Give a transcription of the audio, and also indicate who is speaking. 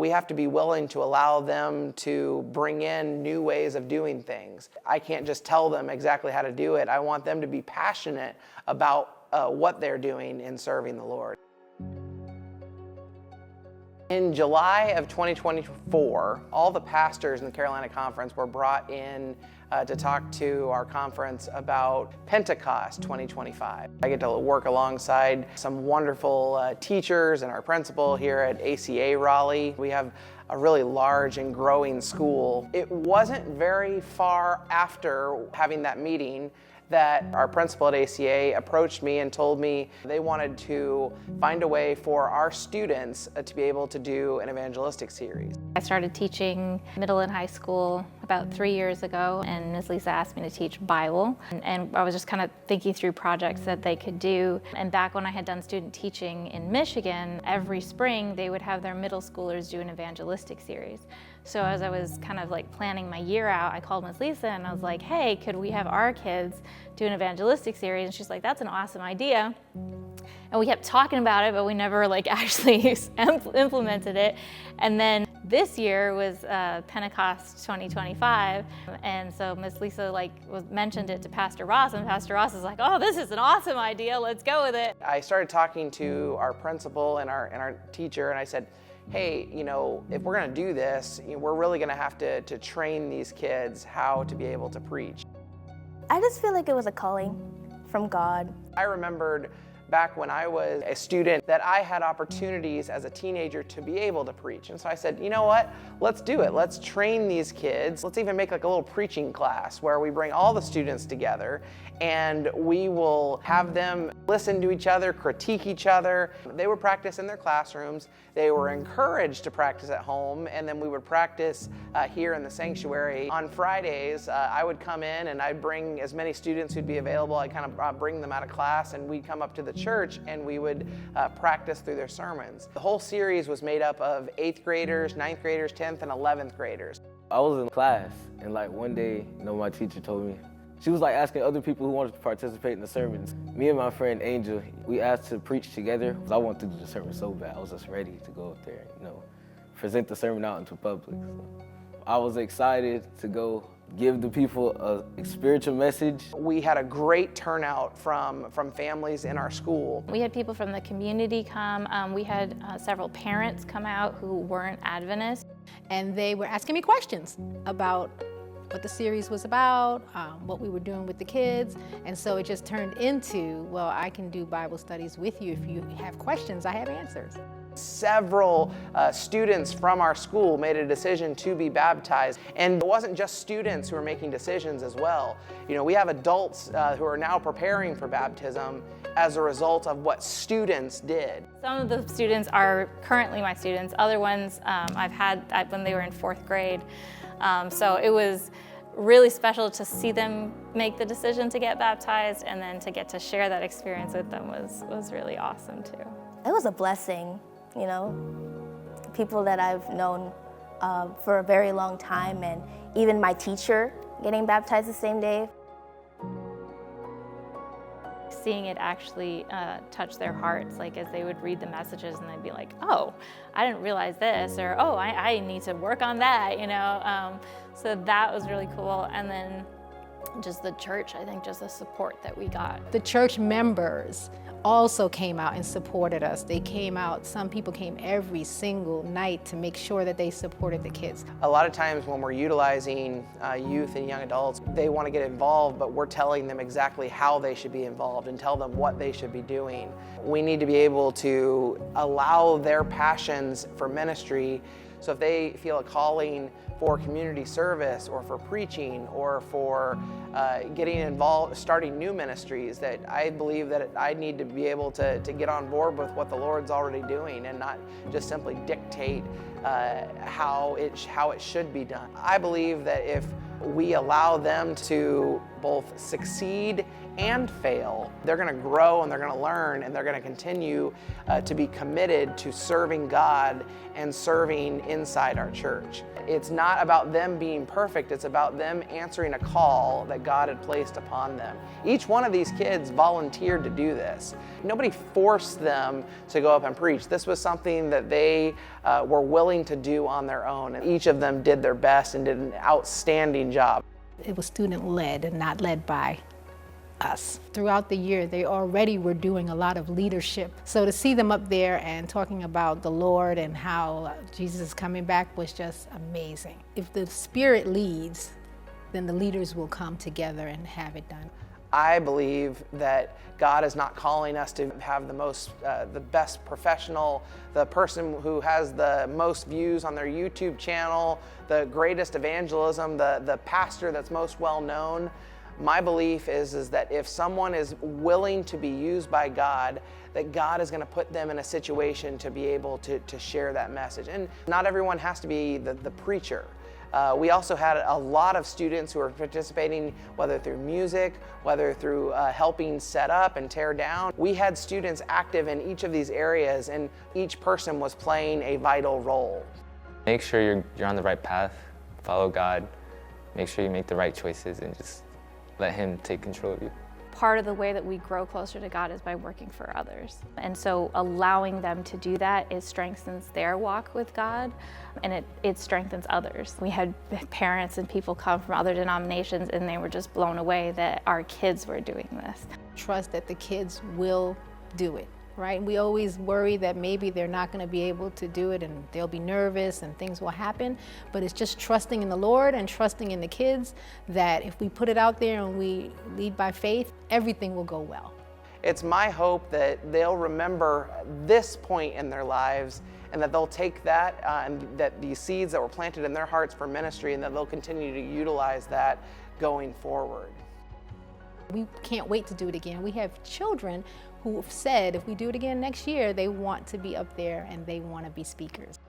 Speaker 1: We have to be willing to allow them to bring in new ways of doing things. I can't just tell them exactly how to do it. I want them to be passionate about what they're doing in serving the Lord. In July of 2024, all the pastors in the Carolina Conference were brought in to talk to our conference about Pentecost 2025. I get to work alongside some wonderful teachers and our principal here at ACA Raleigh. We have a really large and growing school. It wasn't very far after having that meeting that our principal at ACA approached me and told me they wanted to find a way for our students to be able to do an evangelistic series.
Speaker 2: I started teaching middle and high school about 3 years ago, and Ms. Lisa asked me to teach Bible. And I was just kind of thinking through projects that they could do. And back when I had done student teaching in Michigan, every spring they would have their middle schoolers do an evangelistic series. So as I was kind of like planning my year out, I called Ms. Lisa and I was like, hey, could we have our kids do an evangelistic series? And she's like, that's an awesome idea. And we kept talking about it, but we never like actually implemented it. And then this year was Pentecost 2025. And so Ms. Lisa mentioned it to Pastor Ross, and Pastor Ross is like, oh, this is an awesome idea, let's go with it.
Speaker 1: I started talking to our principal and our teacher, and I said, hey, if we're going to do this, we're really going to have to train these kids how to be able to preach.
Speaker 3: I just feel like it was a calling from God.
Speaker 1: I remembered back when I was a student that I had opportunities as a teenager to be able to preach. And so I said, you know what, let's do it. Let's train these kids. Let's even make like a little preaching class where we bring all the students together and we will have them listen to each other, critique each other. They would practice in their classrooms. They were encouraged to practice at home, and then we would practice here in the sanctuary. On Fridays, I would come in and I'd bring as many students who'd be available. I'd kind of bring them out of class, and we'd come up to the church and we would practice through their sermons. The whole series was made up of 8th graders, 9th graders, 10th, and 11th graders.
Speaker 4: I was in class, and one day, my teacher told me, she was asking other people who wanted to participate in the sermons. Me and my friend Angel, we asked to preach together because I wanted to do the sermon so bad. I was just ready to go up there, present the sermon out into public. So I was excited to go give the people a spiritual message.
Speaker 1: We had a great turnout from families in our school.
Speaker 2: We had people from the community come. We had several parents come out who weren't Adventist.
Speaker 5: And they were asking me questions about what the series was about, what we were doing with the kids. And so it just turned into, well, I can do Bible studies with you. If you have questions, I have answers.
Speaker 1: Several students from our school made a decision to be baptized. And it wasn't just students who were making decisions as well. We have adults who are now preparing for baptism as a result of what students did.
Speaker 2: Some of the students are currently my students. Other ones I've had when they were in 4th grade. So it was really special to see them make the decision to get baptized, and then to get to share that experience with them was really awesome too.
Speaker 3: It was a blessing, people that I've known for a very long time, and even my teacher getting baptized the same day.
Speaker 2: Seeing it actually touch their hearts, as they would read the messages and they'd be like, oh, I didn't realize this, or oh, I need to work on that, So that was really cool. And then just the church, I think just the support that we got.
Speaker 5: The church members also came out and supported us. They came out, some people came every single night to make sure that they supported the kids.
Speaker 1: A lot of times when we're utilizing youth and young adults, they want to get involved, but we're telling them exactly how they should be involved and tell them what they should be doing. We need to be able to allow their passions for ministry. So if they feel a calling for community service or for preaching or for getting involved, starting new ministries, that I believe that I need to be able to get on board with what the Lord's already doing and not just simply dictate how it should be done. I believe that if we allow them to both succeed and fail, they're going to grow and they're going to learn and they're going to continue to be committed to serving God and serving inside our church. It's not about them being perfect, it's about them answering a call that God had placed upon them. Each one of these kids volunteered to do this. Nobody forced them to go up and preach. This was something that they were willing to do on their own, and each of them did their best and did an outstanding job.
Speaker 5: It was student-led and not led by us. Throughout the year, they already were doing a lot of leadership. So to see them up there and talking about the Lord and how Jesus is coming back was just amazing. If the Spirit leads, then the leaders will come together and have it done.
Speaker 1: I believe that God is not calling us to have the best professional, the person who has the most views on their YouTube channel, the greatest evangelism, the pastor that's most well known. My belief is that if someone is willing to be used by God, that God is going to put them in a situation to be able to share that message. And not everyone has to be the preacher. We also had a lot of students who were participating, whether through music, whether through helping set up and tear down. We had students active in each of these areas, and each person was playing a vital role.
Speaker 6: Make sure you're on the right path, follow God, make sure you make the right choices, and just let Him take control of you.
Speaker 2: Part of the way that we grow closer to God is by working for others. And so allowing them to do that, it strengthens their walk with God, and it strengthens others. We had parents and people come from other denominations, and they were just blown away that our kids were doing this.
Speaker 5: Trust that the kids will do it, right? We always worry that maybe they're not going to be able to do it and they'll be nervous and things will happen, but it's just trusting in the Lord and trusting in the kids that if we put it out there and we lead by faith, everything will go well.
Speaker 1: It's my hope that they'll remember this point in their lives, and that they'll take that and that these seeds that were planted in their hearts for ministry, and that they'll continue to utilize that going forward.
Speaker 5: We can't wait to do it again. We have children who have said if we do it again next year, they want to be up there and they want to be speakers.